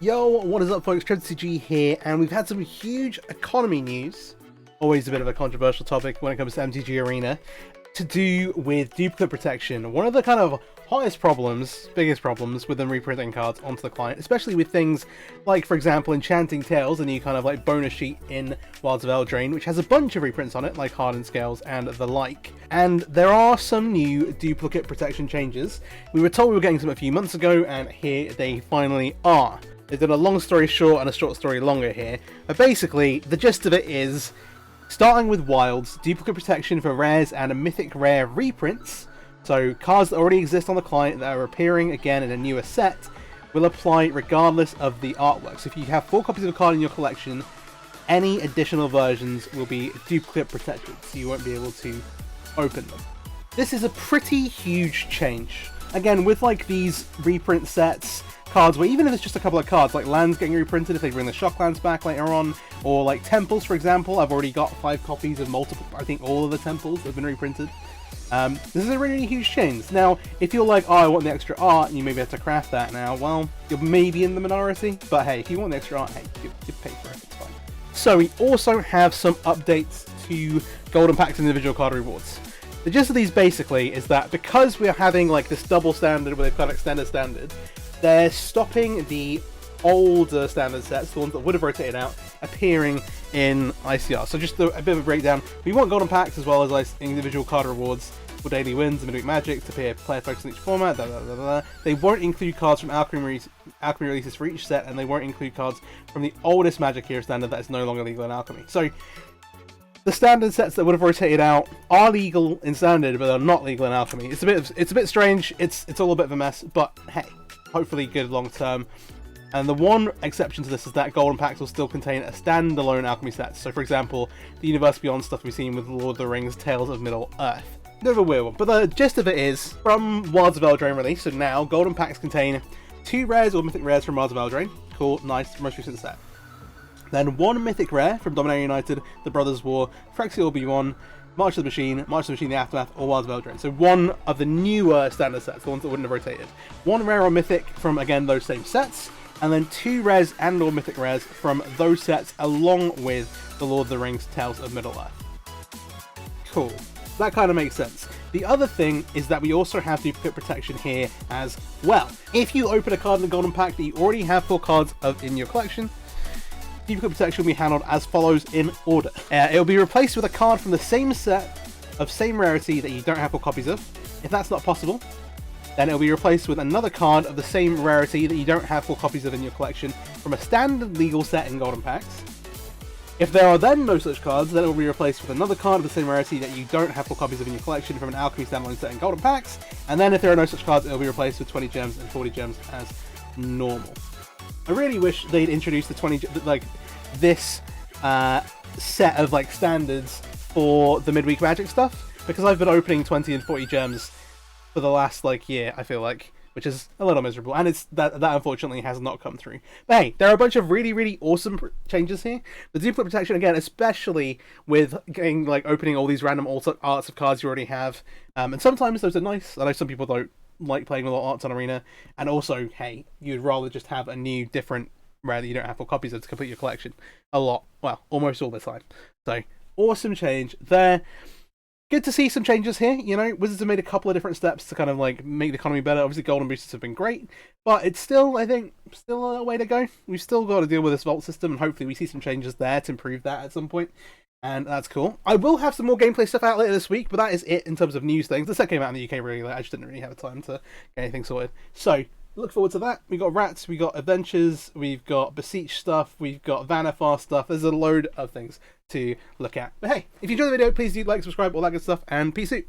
Yo, what is up folks, MTG here, and we've had some huge economy news, always a bit of a controversial topic when it comes to MTG Arena, to do with duplicate protection. One of the kind of highest problems, biggest problems within reprinting cards onto the client, especially with things like, for example, Enchanting Tales, a new kind of like bonus sheet in Wilds of Eldraine, which has a bunch of reprints on it, like Hardened Scales and the like. And there are some new duplicate protection changes. We were told we were getting some a few months ago, and here they finally are. They've done a long story short and a short story longer here, but basically the gist of it is, starting with Wilds, duplicate protection for rares and mythic rare reprints, so cards that already exist on the client that are appearing again in a newer set, will apply regardless of the artwork. So if you have 4 copies of a card in your collection, any additional versions will be duplicate protected, so you won't be able to open them. This is a pretty huge change. Again, with like these reprint sets, cards where even if it's just a couple of cards, like lands getting reprinted if they bring the shock lands back later on, or like temples, for example. I've already got 5 copies of multiple, I think all of the temples have been reprinted. This is a really huge change. Now, if you're like, oh, I want the extra art, and you maybe have to craft that now, well, you're maybe in the minority, but hey, if you want the extra art, hey, you pay for it, it's fine. So we also have some updates to Golden Packs and individual card rewards. The gist of these basically is that because we are having like this double standard where they've got extended standard, they're stopping the older standard sets, the ones that would have rotated out, appearing in ICR. So just a bit of a breakdown. We want Golden Packs as well as like individual card rewards for daily wins and midweek magic to appear player focus in each format. They won't include cards from Alchemy releases for each set, and they won't include cards from the oldest Magic Hero standard that is no longer legal in Alchemy. So the standard sets that would have rotated out are legal in standard, but are not legal in Alchemy. It's a bit strange. It's all a bit of a mess, but hey, hopefully good long term. And the one exception to this is that Golden Packs will still contain a standalone Alchemy set. So for example, the Universe Beyond stuff we've seen with Lord of the Rings, Tales of Middle Earth. Bit of a weird one, but the gist of it is, from Wilds of Eldraine release, so now Golden Packs contain 2 rares or mythic rares from Wilds of Eldraine. Cool, nice, most recent set. Then 1 mythic rare from Dominaria United, The Brothers War, Phyrexia Obi-Wan, March of the Machine, The Aftermath, or Wilds of Eldraine. So one of the newer standard sets, the ones that wouldn't have rotated. 1 rare or mythic from, again, those same sets, and then 2 rares and or mythic rares from those sets, along with the Lord of the Rings, Tales of Middle Earth. Cool. That kind of makes sense. The other thing is that we also have duplicate protection here as well. If you open a card in the Golden Pack that you already have 4 cards in your collection, duplicate protection will be handled as follows in order. It will be replaced with a card from the same set of same rarity that you don't have 4 copies of. If that's not possible, then it will be replaced with another card of the same rarity that you don't have 4 copies of in your collection from a standard legal set in Golden Packs. If there are then no such cards, then it will be replaced with another card of the same rarity that you don't have 4 copies of in your collection from an Alchemy standalone set in Golden Packs. And then if there are no such cards, it will be replaced with 20 gems and 40 gems as normal. I really wish they'd introduce the 20, like this set of like standards for the midweek magic stuff, because I've been opening 20 and 40 gems for the last like year, I feel like, which is a little miserable, and it's that unfortunately has not come through. But hey, there are a bunch of really awesome changes here. The duplicate protection again, especially with getting like opening all these random arts of cards you already have, and sometimes those are nice. I know some people don't like playing with arts on Arena, and also, hey, you'd rather just have a new, different rare that you don't have 4 copies of to complete your collection a lot, well, almost all the time. So, awesome change there. Good to see some changes here. You know, Wizards have made a couple of different steps to kind of like make the economy better. Obviously, Golden Boosters have been great, but it's still, I think, still a way to go. We've still got to deal with this vault system, and hopefully we see some changes there to improve that at some point. And that's cool. I will have some more gameplay stuff out later this week, but that is it in terms of news things. The set came out in the UK really late. I just didn't really have time to get anything sorted. So, look forward to that. We got Rats, we got Adventures, we've got Beseech stuff, we've got Vanifar stuff. There's a load of things to look at. But hey, if you enjoyed the video, please do like, subscribe, all that good stuff, and peace out.